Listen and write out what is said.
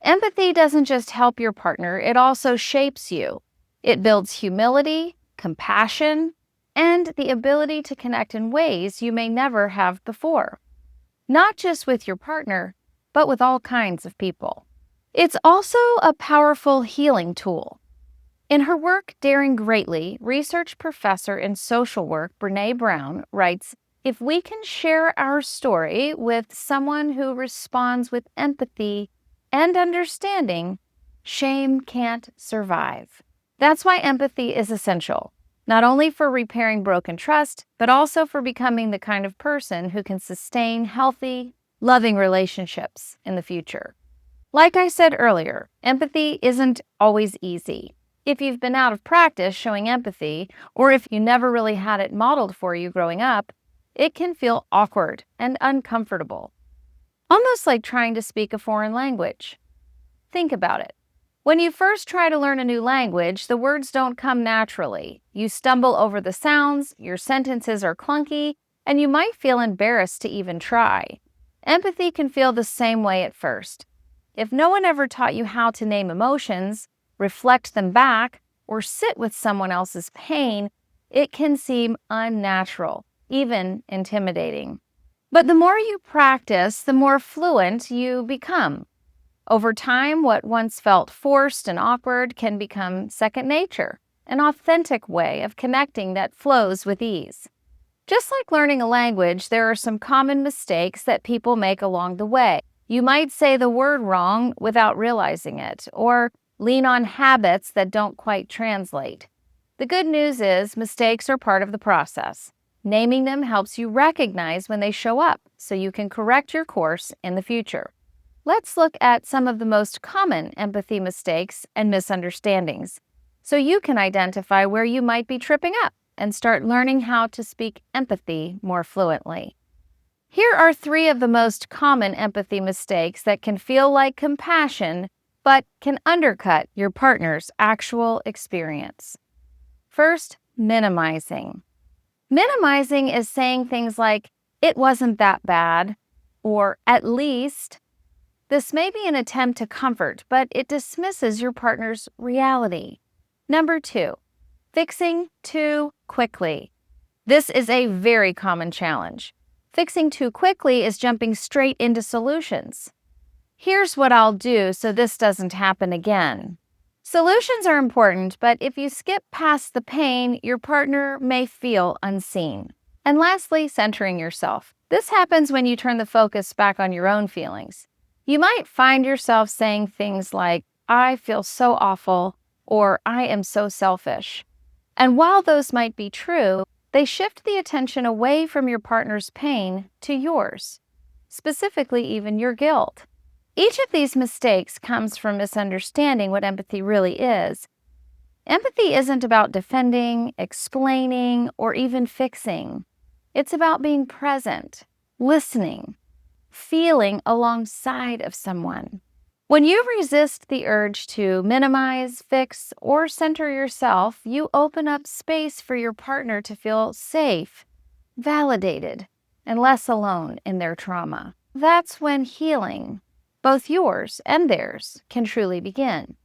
Empathy doesn't just help your partner, it also shapes you. It builds humility, compassion, and the ability to connect in ways you may never have before. Not just with your partner, but with all kinds of people. It's also a powerful healing tool. In her work, Daring Greatly, research professor in social work Brené Brown writes, if we can share our story with someone who responds with empathy and understanding, shame can't survive. That's why empathy is essential, not only for repairing broken trust, but also for becoming the kind of person who can sustain healthy, loving relationships in the future. Like I said earlier, empathy isn't always easy. If you've been out of practice showing empathy, or if you never really had it modeled for you growing up, it can feel awkward and uncomfortable, almost like trying to speak a foreign language. Think about it. When you first try to learn a new language, the words don't come naturally. You stumble over the sounds, your sentences are clunky, and you might feel embarrassed to even try. Empathy can feel the same way at first. If no one ever taught you how to name emotions, reflect them back, or sit with someone else's pain, it can seem unnatural, even intimidating. But the more you practice, the more fluent you become. Over time, what once felt forced and awkward can become second nature, an authentic way of connecting that flows with ease. Just like learning a language, there are some common mistakes that people make along the way. You might say the word wrong without realizing it, or lean on habits that don't quite translate. The good news is mistakes are part of the process. Naming them helps you recognize when they show up so you can correct your course in the future. Let's look at some of the most common empathy mistakes and misunderstandings so you can identify where you might be tripping up and start learning how to speak empathy more fluently. Here are 3 of the most common empathy mistakes that can feel like compassion but can undercut your partner's actual experience. First, minimizing. Minimizing is saying things like, it wasn't that bad, or at least. This may be an attempt to comfort, but it dismisses your partner's reality. Number 2, fixing too quickly. This is a very common challenge. Fixing too quickly is jumping straight into solutions. Here's what I'll do so this doesn't happen again. Solutions are important, but if you skip past the pain, your partner may feel unseen. And lastly, centering yourself. This happens when you turn the focus back on your own feelings. You might find yourself saying things like, I feel so awful, or I am so selfish. And while those might be true, they shift the attention away from your partner's pain to yours, specifically even your guilt. Each of these mistakes comes from misunderstanding what empathy really is. Empathy isn't about defending, explaining, or even fixing. It's about being present, listening, feeling alongside of someone. When you resist the urge to minimize, fix, or center yourself, you open up space for your partner to feel safe, validated, and less alone in their trauma. That's when healing, both yours and theirs, can truly begin.